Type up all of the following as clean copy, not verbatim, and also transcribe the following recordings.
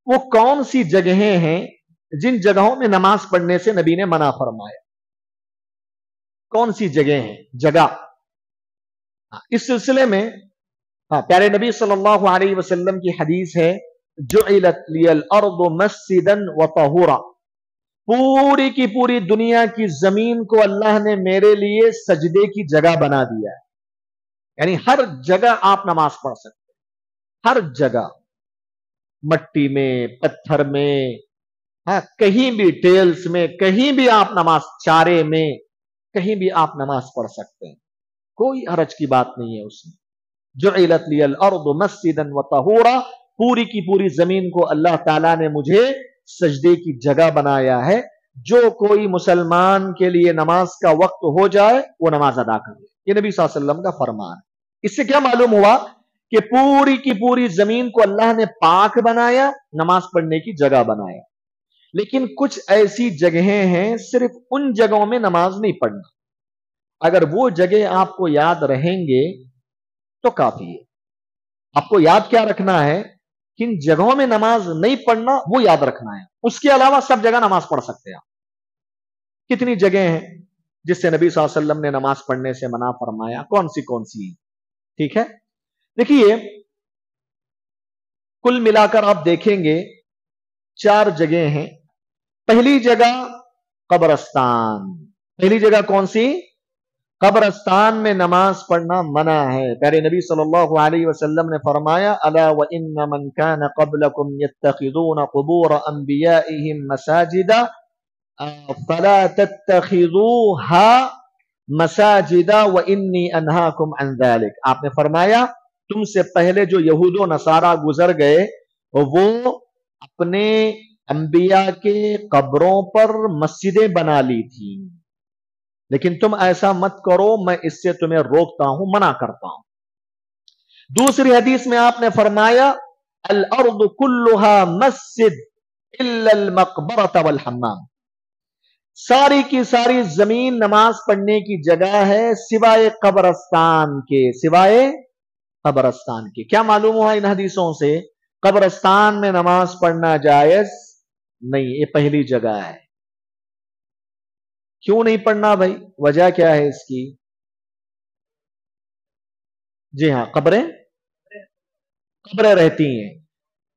وہ کون سی جگہیں ہیں جن جگہوں میں نماز پڑھنے سے نبی نے منع فرمایا؟ کون سی جگہ ہیں؟ جگہ اس سلسلے میں پیارے نبی صلی اللہ علیہ وسلم کی حدیث ہے، جعلت لی الارض مسجدا وطہورا، پوری کی پوری دنیا کی زمین کو اللہ نے میرے لیے سجدے کی جگہ بنا دیا ہے، یعنی ہر جگہ آپ نماز پڑھ سکتے ہیں، ہر جگہ، مٹی میں، پتھر میں، کہیں بھی ٹیلز میں، کہیں بھی آپ نماز، چارے میں، کہیں بھی آپ نماز پڑھ سکتے ہیں، کوئی حرج کی بات نہیں ہے اس میں۔ جعلت لی الارض مسجدا وطہورا، پوری کی پوری زمین کو اللہ تعالیٰ نے مجھے سجدے کی جگہ بنایا ہے، جو کوئی مسلمان کے لیے نماز کا وقت ہو جائے وہ نماز ادا کر لے، یہ نبی صلی اللہ علیہ وسلم کا فرمان ہے۔ اس سے کیا معلوم ہوا کہ پوری کی پوری زمین کو اللہ نے پاک بنایا، نماز پڑھنے کی جگہ بنایا، لیکن کچھ ایسی جگہیں ہیں صرف ان جگہوں میں نماز نہیں پڑھنا، اگر وہ جگہ آپ کو یاد رہیں گے تو کافی ہے۔ آپ کو یاد کیا رکھنا ہے؟ کن جگہوں میں نماز نہیں پڑھنا وہ یاد رکھنا ہے، اس کے علاوہ سب جگہ نماز پڑھ سکتے ہیں آپ۔ کتنی جگہیں ہیں جس سے نبی صلی اللہ علیہ وسلم نے نماز پڑھنے سے منع فرمایا؟ کون سی ہیں؟ ٹھیک ہے، دیکھیے کل ملا کر آپ دیکھیں گے 4 جگہیں ہیں۔ پہلی جگہ قبرستان، پہلی جگہ کون سی؟ قبرستان میں نماز پڑھنا منع ہے۔ پیارے نبی صلی اللہ علیہ وسلم نے فرمایا، الا وان من كان قبلكم يتخذون قبور انبیائهم مساجدا فلا تتخذوها مساجدا وانی انهاكم عن ذلك۔ آپ نے فرمایا تم سے پہلے جو یہود و نصارہ گزر گئے وہ اپنے انبیاء کے قبروں پر مسجدیں بنا لی تھی، لیکن تم ایسا مت کرو، میں اس سے تمہیں روکتا ہوں، منع کرتا ہوں۔ دوسری حدیث میں آپ نے فرمایا، الارض كلها مسجد الا المقبرة والحمام، ساری کی ساری زمین نماز پڑھنے کی جگہ ہے سوائے قبرستان کے، سوائے قبرستان کے۔ کیا معلوم ہوا ان حدیثوں سے؟ قبرستان میں نماز پڑھنا جائز نہیں، یہ پہلی جگہ ہے۔ کیوں نہیں پڑھنا بھائی؟ وجہ کیا ہے اس کی؟ جی ہاں، قبریں رہتی ہیں۔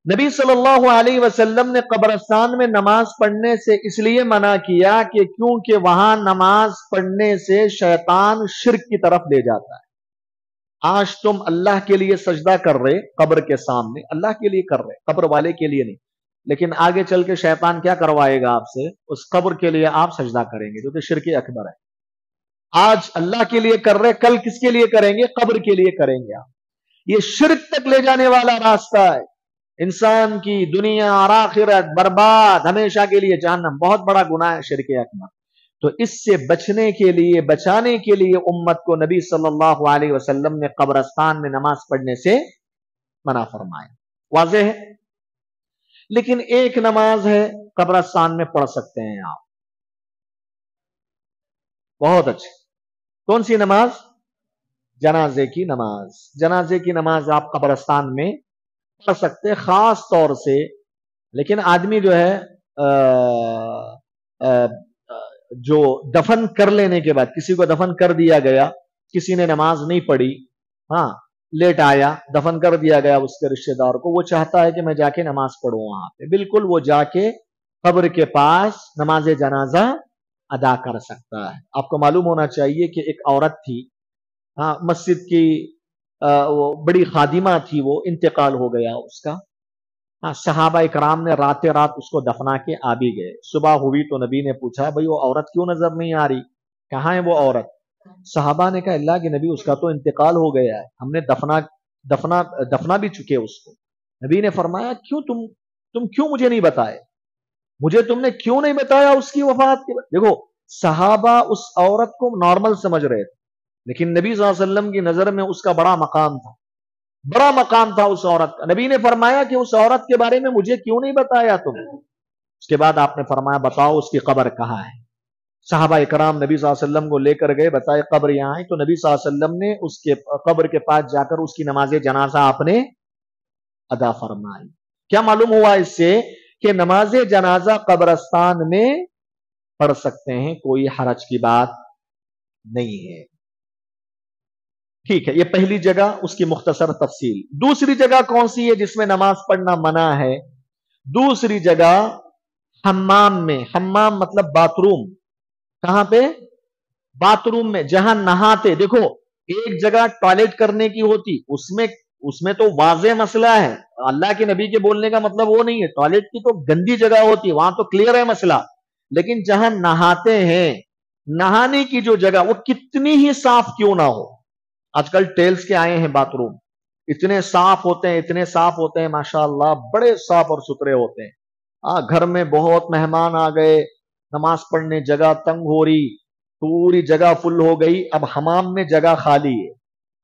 نبی صلی اللہ علیہ وسلم نے قبرستان میں نماز پڑھنے سے اس لیے منع کیا کہ کیونکہ وہاں نماز پڑھنے سے شیطان شرک کی طرف لے جاتا ہے۔ آج تم اللہ کے لیے سجدہ کر رہے قبر کے سامنے، اللہ کے لیے کر رہے، قبر والے کے لیے نہیں، لیکن آگے چل کے شیطان کیا کروائے گا آپ سے؟ اس قبر کے لیے آپ سجدہ کریں گے، جو کہ شرک اکبر ہے۔ آج اللہ کے لیے کر رہے، کل کس کے لیے کریں گے؟ قبر کے لیے کریں گے آپ۔ یہ شرک تک لے جانے والا راستہ ہے، انسان کی دنیا اور آخرت برباد، ہمیشہ کے لیے جہنم، بہت بڑا گناہ ہے شرک اکبر۔ تو اس سے بچنے کے لیے، بچانے کے لیے امت کو نبی صلی اللہ علیہ وسلم نے قبرستان میں نماز پڑھنے سے منع فرمایا۔ واضح ہے؟ لیکن ایک نماز ہے قبرستان میں پڑھ سکتے ہیں آپ، بہت اچھے۔ کون سی نماز؟ جنازے کی نماز۔ جنازے کی نماز آپ قبرستان میں پڑھ سکتے، خاص طور سے۔ لیکن آدمی جو ہے جو دفن کر لینے کے بعد، کسی کو دفن کر دیا گیا، کسی نے نماز نہیں پڑھی، ہاں لیٹ آیا، دفن کر دیا گیا اس کے رشتہ دار کو، وہ چاہتا ہے کہ میں جا کے نماز پڑھوں وہاں پہ، بالکل وہ جا کے قبر کے پاس نماز جنازہ ادا کر سکتا ہے۔ آپ کو معلوم ہونا چاہیے کہ ایک عورت تھی، ہاں مسجد کی وہ بڑی خادمہ تھی، وہ انتقال ہو گیا اس کا، صحابہ اکرام نے رات اس کو دفنا کے آ بھی گئے۔ صبح ہوئی تو نبی نے پوچھا بھئی وہ عورت کیوں نظر نہیں آ رہی، کہاں ہے وہ عورت؟ صحابہ نے کہا اللہ کے نبی اس کا تو انتقال ہو گیا ہے، ہم نے دفنا بھی چکے اس کو۔ نبی نے فرمایا کیوں تم کیوں مجھے نہیں بتائے، مجھے تم نے کیوں نہیں بتایا اس کی وفات کے بعد؟ دیکھو صحابہ اس عورت کو نارمل سمجھ رہے تھے، لیکن نبی صلی اللہ علیہ وسلم کی نظر میں اس کا بڑا مقام تھا، بڑا مقام تھا اس عورت کا۔ نبی نے فرمایا کہ اس عورت کے بارے میں مجھے کیوں نہیں بتایا تم؟ اس کے بعد آپ نے فرمایا بتاؤ اس کی قبر کہاں ہے۔ صحابہ اکرام نبی صلی اللہ علیہ وسلم کو لے کر گئے، بتائے قبر یہاں ہے، تو نبی صلی اللہ علیہ وسلم نے اس کے قبر کے پاس جا کر اس کی نماز جنازہ آپ نے ادا فرمائی۔ کیا معلوم ہوا اس سے کہ نماز جنازہ قبرستان میں پڑھ سکتے ہیں، کوئی حرج کی بات نہیں ہے. ٹھیک ہے، یہ پہلی جگہ، اس کی مختصر تفصیل. دوسری جگہ کون سی ہے جس میں نماز پڑھنا منع ہے؟ دوسری جگہ حمام میں. حمام مطلب باتھ روم. کہاں پہ؟ باتھ روم میں، جہاں نہاتے. دیکھو ایک جگہ ٹوائلٹ کرنے کی ہوتی، اس میں تو واضح مسئلہ ہے. اللہ کے نبی کے بولنے کا مطلب وہ نہیں ہے. ٹوائلٹ کی تو گندی جگہ ہوتی، وہاں تو کلیئر ہے مسئلہ. لیکن جہاں نہاتے ہیں، نہانے کی جو جگہ وہ کتنی ہی صاف کیوں نہ ہو. آج کل ٹیلز کے آئے ہیں باتھ روم، اتنے صاف ہوتے ہیں، اتنے صاف ہوتے ہیں ماشاءاللہ، بڑے صاف اور ستھرے ہوتے ہیں. گھر میں بہت مہمان آ گئے، نماز پڑھنے جگہ تنگ ہو رہی، پوری جگہ فل ہو گئی، اب حمام میں جگہ خالی ہے،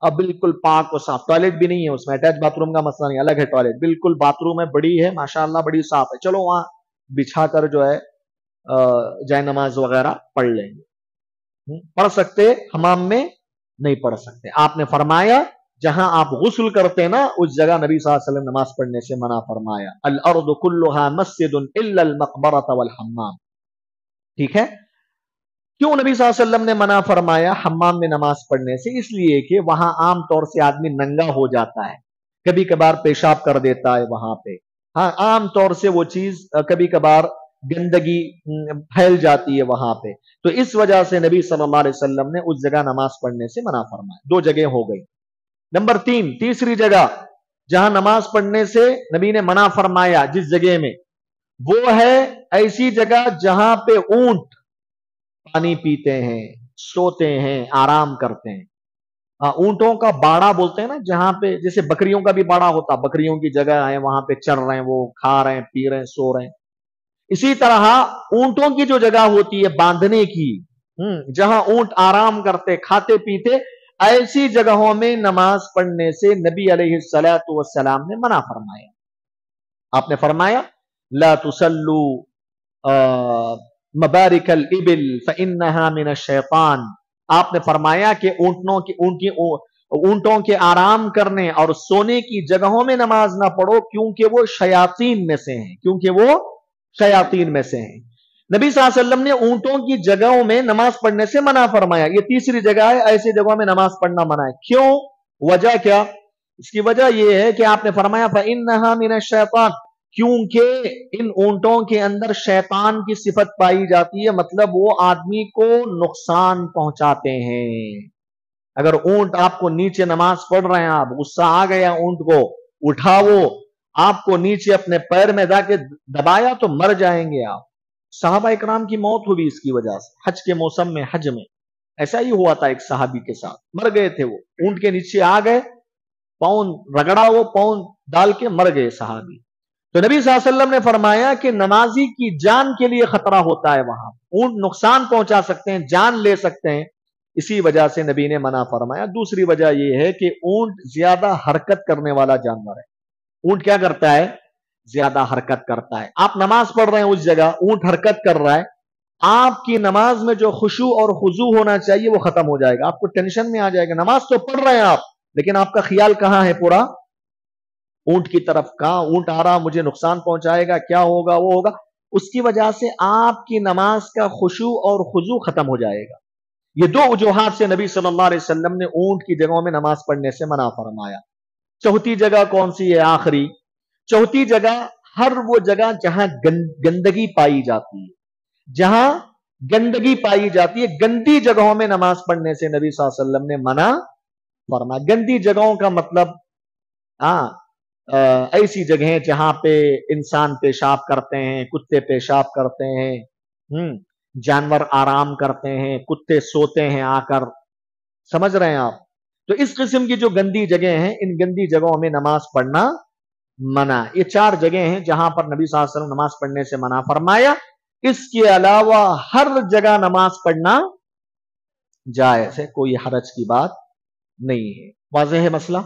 اب بالکل پاک و صاف. ٹوائلٹ بھی نہیں ہے اس میں، اٹیچ باتھ روم کا مسئلہ نہیں، الگ ہے ٹوائلٹ. بالکل باتھ روم ہے، بڑی ہے ماشاءاللہ، بڑی صاف ہے. چلو وہاں بچھا کر جو ہے جائے نماز وغیرہ پڑھ لیں گے. پڑھ سکتے، حمام میں نہیں پڑھ سکتے. آپ نے فرمایا جہاں آپ غسل کرتے نا اس جگہ نبی صلی اللہ علیہ وسلم نماز پڑھنے سے منع فرمایا. الارض کلھا مسجد الا المقبرۃ والحمام. ٹھیک ہے، کیوں نبی صلی اللہ علیہ وسلم نے منع فرمایا حمام میں نماز پڑھنے سے؟ اس لیے کہ وہاں عام طور سے آدمی ننگا ہو جاتا ہے، کبھی کبھار پیشاب کر دیتا ہے وہاں پہ. ہاں، عام طور سے وہ چیز کبھی کبھار گندگی پھیل جاتی ہے وہاں پہ، تو اس وجہ سے نبی صلی اللہ علیہ وسلم نے اس جگہ نماز پڑھنے سے منع فرمایا. دو جگہ ہو گئی. نمبر 3، تیسری جگہ جہاں نماز پڑھنے سے نبی نے منع فرمایا جس جگہ میں، وہ ہے ایسی جگہ جہاں پہ اونٹ پانی پیتے ہیں، سوتے ہیں، آرام کرتے ہیں. اونٹوں کا باڑا بولتے ہیں نا، جہاں پہ جیسے بکریوں کا بھی باڑا ہوتا، بکریوں کی جگہ ہے، وہاں پہ چر رہے ہیں، وہ کھا رہے ہیں، پی رہے ہیں، سو رہے ہیں. اسی طرح اونٹوں کی جو جگہ ہوتی ہے باندھنے کی، جہاں اونٹ آرام کرتے، کھاتے پیتے، ایسی جگہوں میں نماز پڑھنے سے نبی علیہ الصلوۃ والسلام نے منع فرمایا. آپ نے فرمایا لا تصلوا مبارک الابل فانها من الشیطان. آپ نے فرمایا کہ اونٹوں کے آرام کرنے اور سونے کی جگہوں میں نماز نہ پڑھو، کیونکہ وہ شیاطین میں سے ہیں، کیونکہ وہ شیاطین میں سے ہیں. نبی صلی اللہ علیہ وسلم نے اونٹوں کی جگہوں میں نماز پڑھنے سے منع فرمایا. یہ تیسری جگہ ہے، ایسی جگہوں میں نماز پڑھنا منع ہے. کیوں؟ وجہ کیا؟ اس کی وجہ یہ ہے کہ آپ نے فرمایا فإنها من الشیطان، کیونکہ ان اونٹوں کے اندر شیطان کی صفت پائی جاتی ہے، مطلب وہ آدمی کو نقصان پہنچاتے ہیں. اگر اونٹ آپ کو نیچے نماز پڑھ رہے ہیں، آپ غصہ آ گیا اونٹ کو، اٹھاو، آپ کو نیچے اپنے پیر میں جا کے دبایا تو مر جائیں گے آپ. صحابہ اکرام کی موت ہوئی اس کی وجہ سے. حج کے موسم میں، حج میں ایسا ہی ہوا تھا ایک صحابی کے ساتھ، مر گئے تھے. وہ اونٹ کے نیچے آ گئے، پاؤں رگڑا، وہ پاؤں ڈال کے مر گئے صحابی. تو نبی صلی اللہ علیہ وسلم نے فرمایا کہ نمازی کی جان کے لیے خطرہ ہوتا ہے، وہاں اونٹ نقصان پہنچا سکتے ہیں، جان لے سکتے ہیں. اسی وجہ سے نبی نے منع فرمایا. دوسری وجہ یہ ہے کہ اونٹ زیادہ حرکت کرنے والا جانور ہے. اونٹ کیا کرتا ہے؟ زیادہ حرکت کرتا ہے. آپ نماز پڑھ رہے ہیں اس جگہ، اونٹ حرکت کر رہا ہے، آپ کی نماز میں جو خشوع اور خضوع ہونا چاہیے وہ ختم ہو جائے گا. آپ کو ٹینشن میں آ جائے گا. نماز تو پڑھ رہے ہیں آپ، لیکن آپ کا خیال کہاں ہے؟ پورا اونٹ کی طرف. کہاں اونٹ آ رہا، مجھے نقصان پہنچائے گا، کیا ہوگا، وہ ہوگا. اس کی وجہ سے آپ کی نماز کا خشوع اور خضوع ختم ہو جائے گا. یہ دو وجوہات سے نبی صلی اللہ علیہ وسلم نے اونٹ کی جگہوں میں نماز پڑھنے سے منع فرمایا. چوتھی جگہ کون سی ہے؟ آخری چوتھی جگہ، ہر وہ جگہ جہاں گندگی پائی جاتی ہے. جہاں گندگی پائی جاتی ہے، گندی جگہوں میں نماز پڑھنے سے نبی صلی اللہ علیہ وسلم نے منع فرمایا. گندی جگہوں کا مطلب ایسی جگہیں جہاں پہ انسان پیشاب کرتے ہیں، کتے پیشاب کرتے ہیں، جانور آرام کرتے ہیں، کتے سوتے ہیں آ کر. سمجھ رہے ہیں آپ؟ تو اس قسم کی جو گندی جگہیں ہیں، ان گندی جگہوں میں نماز پڑھنا منع. یہ 4 جگہیں ہیں جہاں پر نبی صلی اللہ علیہ وسلم نماز پڑھنے سے منع فرمایا. اس کے علاوہ ہر جگہ نماز پڑھنا جائز ہے، کوئی حرج کی بات نہیں ہے. واضح ہے مسئلہ؟